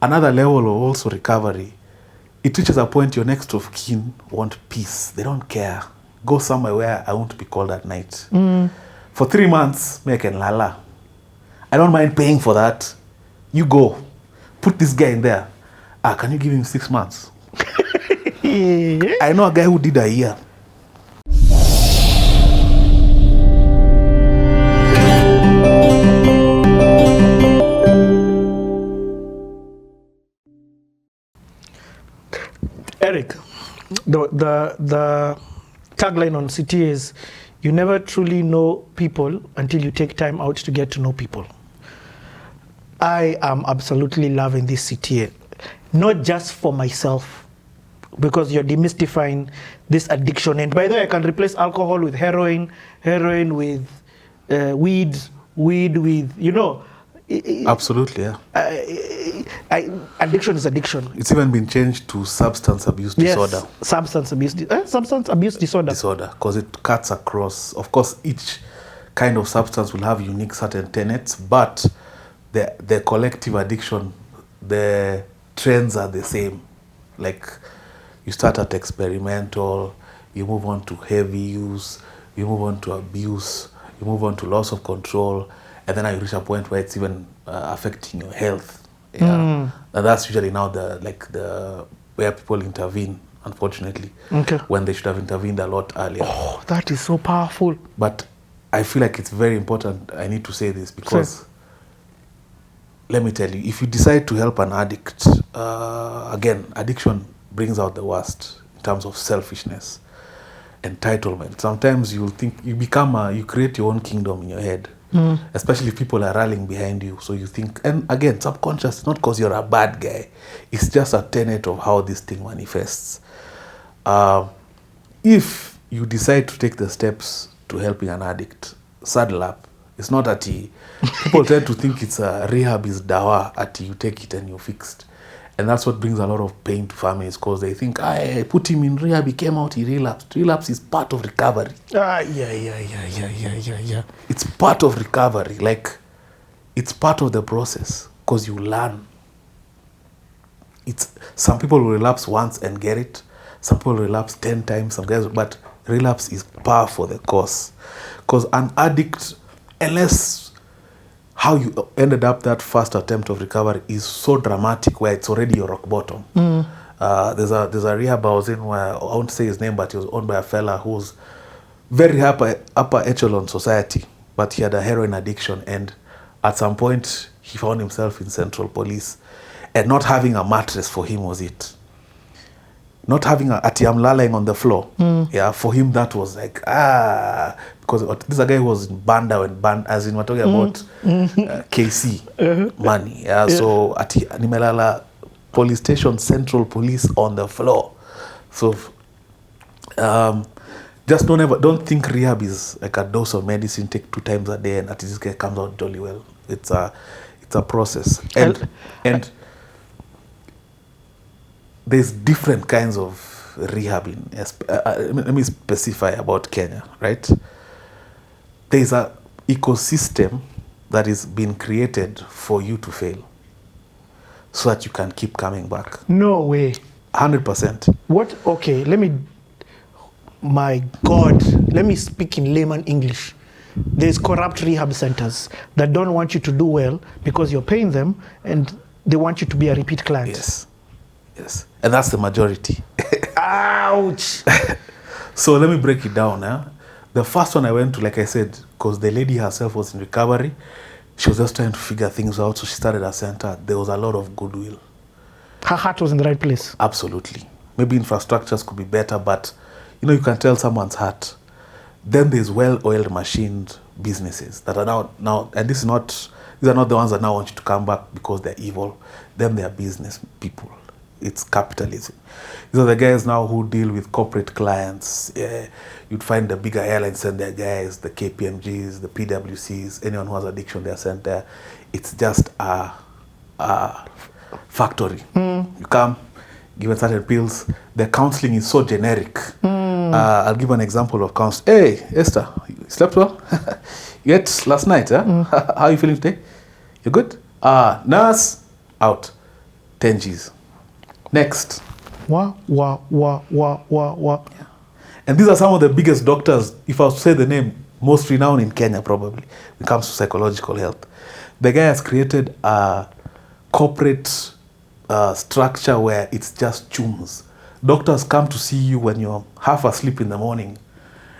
another level of also recovery. It reaches a point your next of kin want peace. They don't care. Go somewhere where I won't be called at night. For 3 months, me I can lala. I don't mind paying for that. You go. Put this guy in there. Can you give him 6 months? I know a guy who did a year. Eric, the tagline on CTA is, you never truly know people until you take time out to get to know people. I am absolutely loving this CTA, not just for myself, because you're demystifying this addiction. And by the way, I can replace alcohol with heroin with weed with, you know. Absolutely, yeah. Addiction is addiction. It's even been changed to substance abuse disorder. Substance abuse disorder. Because it cuts across. Of course, each kind of substance will have unique certain tenets, but the collective addiction, the trends are the same. Like, you start at experimental, you move on to heavy use, you move on to abuse, you move on to loss of control, and then you reach a point where it's even affecting your health. Yeah, and that's usually now the where people intervene. Unfortunately, when they should have intervened a lot earlier. Oh, that is so powerful. But I feel like it's very important. I need to say this because, let me tell you, if you decide to help an addict, again, addiction brings out the worst in terms of selfishness, entitlement. Sometimes you'll think you create your own kingdom in your head. Especially if people are rallying behind you. So you think, and again, subconscious, not because you're a bad guy. It's just a tenet of how this thing manifests. If you decide to take the steps to helping an addict, saddle up. It's not that people tend to think it's a rehab is dawa, at you take it and you're fixed. And that's what brings a lot of pain to families, because they think, I put him in rehab, he came out, he relapsed. Relapse is part of recovery. Yeah. It's part of recovery. Like, it's part of the process, because you learn. Some people will relapse once and get it. Some people relapse 10 times, some guys, but relapse is par for the course. Because an addict, unless how you ended up that first attempt of recovery is so dramatic where it's already your rock bottom. There's a rehab I was in where, I won't say his name, but he was owned by a fella who's very upper echelon society, but he had a heroin addiction, and at some point he found himself in Central Police, and not having a mattress for him was it. Not having I'm lying on the floor. Yeah, for him that was like, because this is a guy who was in Banda as in we're talking about KC money. Yeah, so at Nimelala police station, Central Police on the floor. So just don't think rehab is like a dose of medicine, take 2 times a day, and at least this guy comes out jolly well. It's a process. And there's different kinds of rehabbing. Let me specify about Kenya, right? There's an ecosystem that is being created for you to fail, so that you can keep coming back. No way. 100%. What? Okay, my God, let me speak in layman English. There's corrupt rehab centers that don't want you to do well because you're paying them, and they want you to be a repeat client. Yes. And that's the majority. Ouch. So let me break it down. The first one I went to, like I said, because the lady herself was in recovery, she was just trying to figure things out, so she started a center. There was a lot of goodwill. Her heart was in the right place. Absolutely. Maybe infrastructures could be better, but you can tell someone's heart. Then there's well-oiled machined businesses that are now, and these are not the ones that now want you to come back because they're evil. Them, they are business people. It's capitalism. These are the guys now who deal with corporate clients. You'd find the bigger airlines send their guys, the KPMGs, the PWCs, anyone who has addiction, they're sent there. It's just a factory. You come, given certain pills. The counseling is so generic. I'll give an example of counseling. Hey, Esther, you slept well? Yet last night, How are you feeling today? You good? Nurse, out. 10 Gs. Next. Wow. Yeah. And these are some of the biggest doctors, if I was to say the name, most renowned in Kenya probably, when it comes to psychological health. The guy has created a corporate structure where it's just chums. Doctors come to see you when you're half asleep in the morning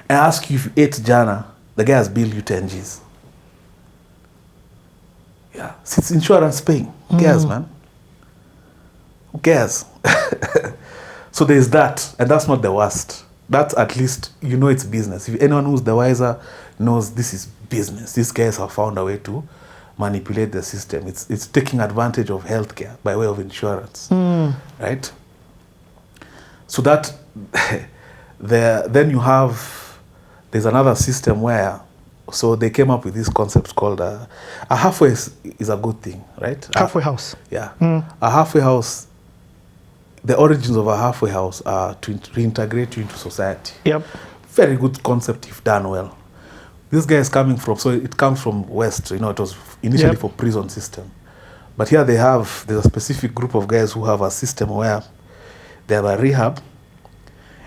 and ask you if you ate jana. The guy has billed you 10 Gs. Yeah, it's insurance paying. Who cares, man? Who cares? So there's that, and that's not the worst. That's at least, you know, it's business. If anyone who's the wiser knows this is business. These guys have found a way to manipulate the system. It's taking advantage of healthcare by way of insurance, right? So that then you have, there's another system where, so they came up with these concepts called a halfway is a good thing, right? Halfway house. Yeah. A halfway house, the origins of a halfway house are to reintegrate you into society. Yep. Very good concept if done well. This guy is coming from, so it comes from West, you know, it was initially for prison system. But here there's a specific group of guys who have a system where they have a rehab.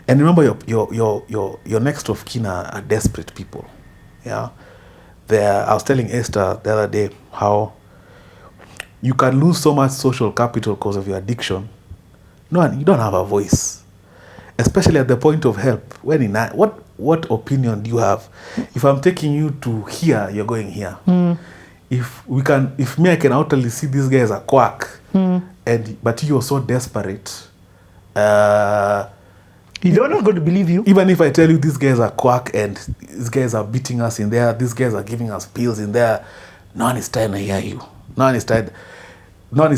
And remember, your next of kin are desperate people. Yeah. I was telling Esther the other day how you can lose so much social capital because of your addiction. No, you don't have a voice, especially at the point of help. What opinion do you have? If I'm taking you to here, you're going here. If me, I can outwardly see this guy as a quack, but you're so desperate. They're not going to believe you. Even if I tell you these guys are quack and these guys are beating us in there, these guys are giving us pills in there, no one is trying to hear you. No one is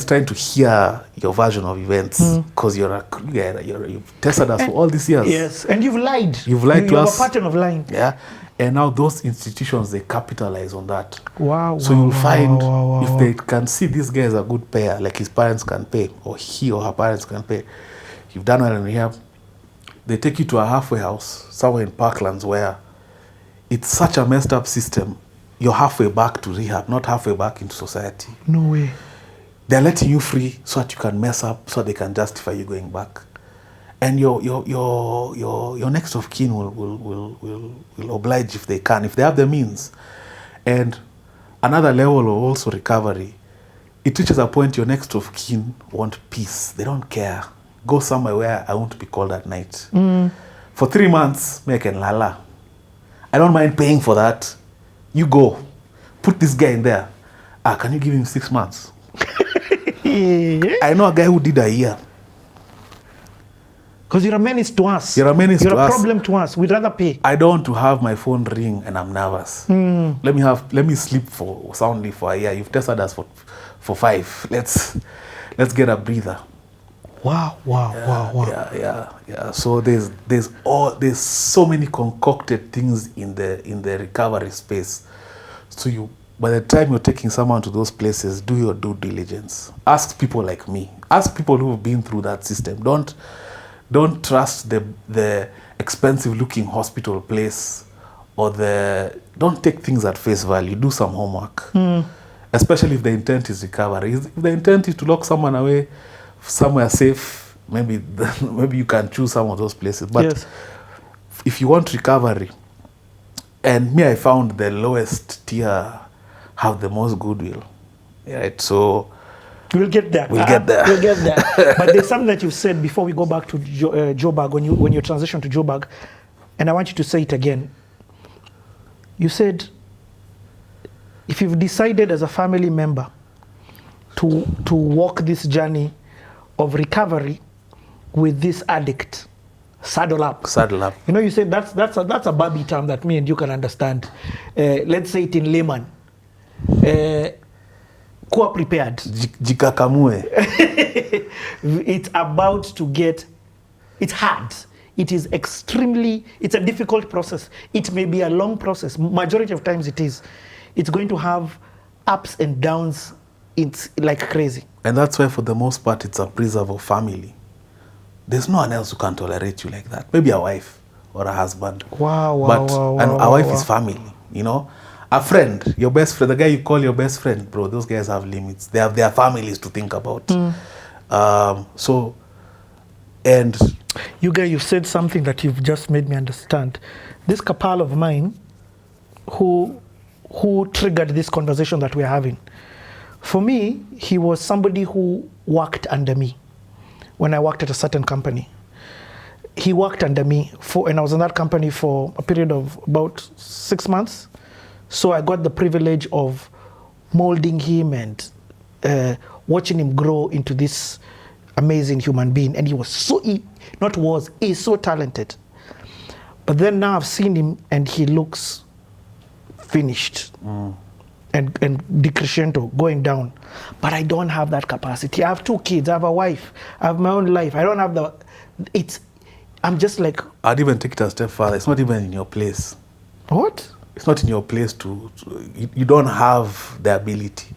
trying to hear your version of events because you've tested us for all these years. Yes, and you've lied. You've lied to us. You have a pattern of lying. Yeah, and now those institutions, they capitalize on that. Wow. So you'll find if they can see this guy is a good payer, like his parents can pay, or he or her parents can pay. You've done well in rehab. They take you to a halfway house somewhere in Parklands where it's such a messed up system. You're halfway back to rehab, not halfway back into society. No way. They're letting you free so that you can mess up, so they can justify you going back. And your next of kin will oblige if they can, if they have the means. And another level of also recovery, it reaches a point your next of kin want peace. They don't care. Go somewhere where I won't be called at night. For 3 months, me I can lala. I don't mind paying for that. You go. Put this guy in there. Can you give him 6 months? I know a guy who did a year. Because you're a menace to us. You're a menace to us. You're a problem to us. We'd rather pay. I don't want to have my phone ring and I'm nervous. Let me sleep soundly for a year. You've tested us for 5. Let's get a breather. Wow. Yeah. So there's so many concocted things in the recovery space. So by the time you're taking someone to those places, do your due diligence. Ask people like me. Ask people who've been through that system. Don't trust the expensive looking hospital place or don't take things at face value. Do some homework. Especially if the intent is recovery. If the intent is to lock someone away somewhere safe, maybe you can choose some of those places. But yes, if you want recovery, and I found the lowest tier have the most goodwill. Right? So we'll get there. We'll get there. But there's something that you've said before we go back to Joburg, when you transition to Joburg, and I want you to say it again. You said, if you've decided as a family member to walk this journey of recovery with this addict, saddle up. You know, you said that's a Barbie term that me and you can understand. Let's say it in layman. Kuwa prepared. Jikakamue. It's about to get. It's hard. It is it's a difficult process. It may be a long process. Majority of times it is. It's going to have ups and downs. It's like crazy. And that's why for the most part it's a preserve of family. There's no one else who can tolerate you like that. Maybe a wife or a husband. A wife is family, you know. A friend, your best friend, the guy you call your best friend, bro, those guys have limits. They have their families to think about. So, and You guys, you said something that you've just made me understand. This kapal of mine, who triggered this conversation that we're having. For me, he was somebody who worked under me when I worked at a certain company. He worked under me and I was in that company for a period of about 6 months. So I got the privilege of molding him and watching him grow into this amazing human being. And he was he's so talented. But then now I've seen him and he looks finished and decrescendo, going down. But I don't have that capacity. I have 2 kids, I have a wife, I have my own life. I don't have I'm just like... I'd even take it a step further. It's not even in your place. What? It's not in your place you don't have the ability.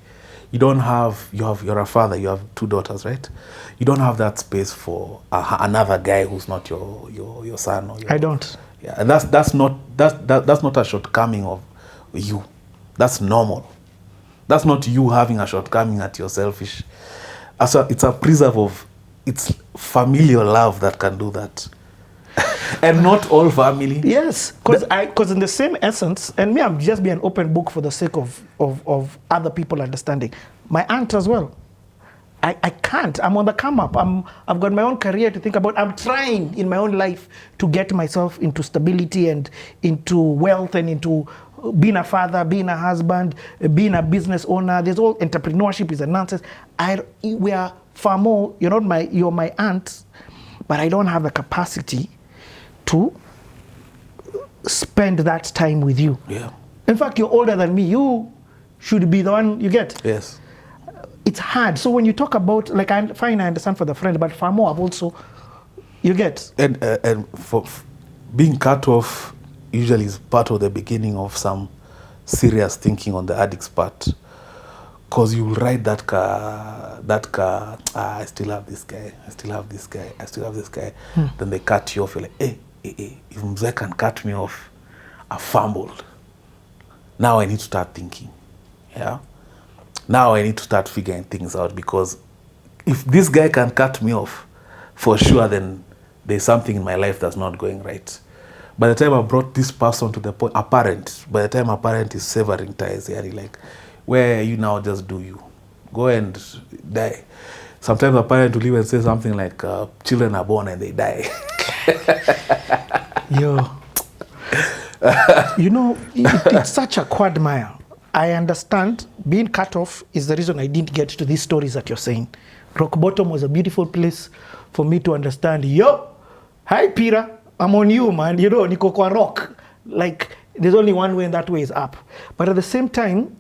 You're a father, you have 2 daughters, right? You don't have that space for another guy who's not your son. I don't. Yeah, and that's not a shortcoming of you. That's normal. That's not you having a shortcoming at you're selfish. It's a preserve of, it's familial love that can do that. And not all family. Yes, because in the same essence, and me, I'm just be an open book for the sake of other people understanding. My aunt as well. I can't. I'm on the come up. I've got my own career to think about. I'm trying in my own life to get myself into stability and into wealth and into being a father, being a husband, being a business owner. There's all entrepreneurship is a nonsense. We are far more. You're my aunt, but I don't have the capacity to spend that time with you. Yeah. In fact, you're older than me. You should be the one you get. Yes. It's hard. So when you talk about, like, I understand for the friend, but far more, I've also, you get. And for being cut off usually is part of the beginning of some serious thinking on the addict's part. Because you ride that car, I still have this guy, I still have this guy, I still have this guy. Then they cut you off, you're like, hey, if Mzee can cut me off, I fumbled. Now I need to start thinking. Yeah? Now I need to start figuring things out, because if this guy can cut me off, for sure, then there's something in my life that's not going right. By the time I brought this person to the point, by the time a parent is severing ties, they're like, where are you now? Just do you. Go and die. Sometimes a parent will even say something like, children are born and they die. Yo. It's such a quagmire. I understand being cut off is the reason I didn't get to these stories that you're saying. Rock bottom was a beautiful place for me to understand, hi Peter, I'm on you, man. Niko kwa rock. Like, there's only one way and that way is up. But at the same time,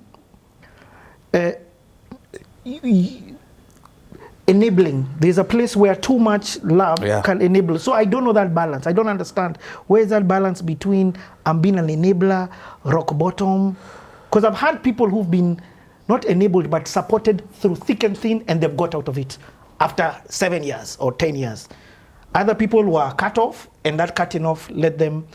enabling. There's a place where too much love can enable. So I don't know that balance. I don't understand. Where is that balance between I'm being an enabler, rock bottom? Because I've had people who've been not enabled but supported through thick and thin, and they've got out of it after 7 years or 10 years. Other people were cut off, and that cutting off let them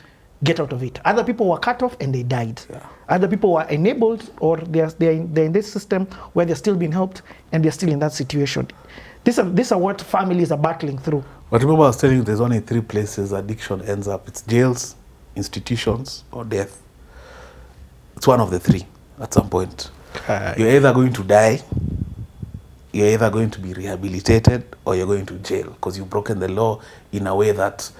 get out of it. Other people were cut off and they died. Yeah. Other people were enabled, or they're in this system where they're still being helped and they're still in that situation. These are what families are battling through. But remember, I was telling you there's only 3 places addiction ends up. It's jails, institutions, or death. It's one of the 3 at some point. You're either going to die, you're either going to be rehabilitated, or you're going to jail because you've broken the law in a way that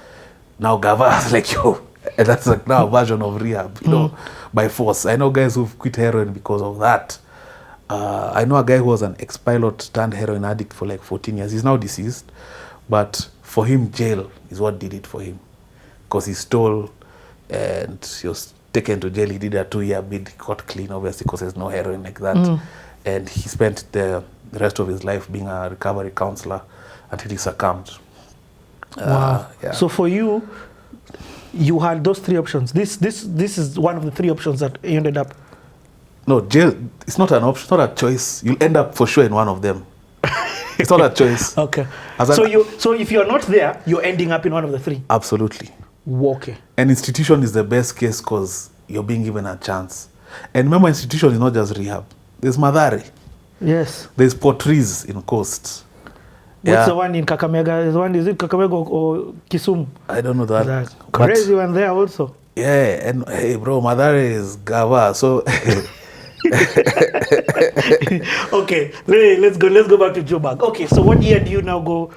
now governs like you. And that's like now a version of rehab, by force. I know guys who've quit heroin because of that. I know a guy who was an ex-pilot turned heroin addict for like 14 years. He's now deceased. But for him, jail is what did it for him. Because he stole and he was taken to jail. He did a 2-year bid, he got clean, obviously, because there's no heroin like that. And he spent the rest of his life being a recovery counselor until he succumbed. Wow. So for you, you had those 3 options. This is one of the 3 options that you ended up. No, jail, it's not an option, it's not a choice. You'll end up for sure in one of them. It's not a choice. Okay. So if you're not there, you're ending up in one of the 3. Absolutely. Okay. An institution is the best case because you're being given a chance. And remember, institution is not just rehab. There's Madhari. Yes. There's Portrees in Coast. What's the one in Kakamega? The one, is it Kakamega or Kisumu? I don't know that. That But crazy one there also. yeah, and hey, bro, Madare is Gava. So Okay, let's go back to Joburg. Okay, so what year do you now go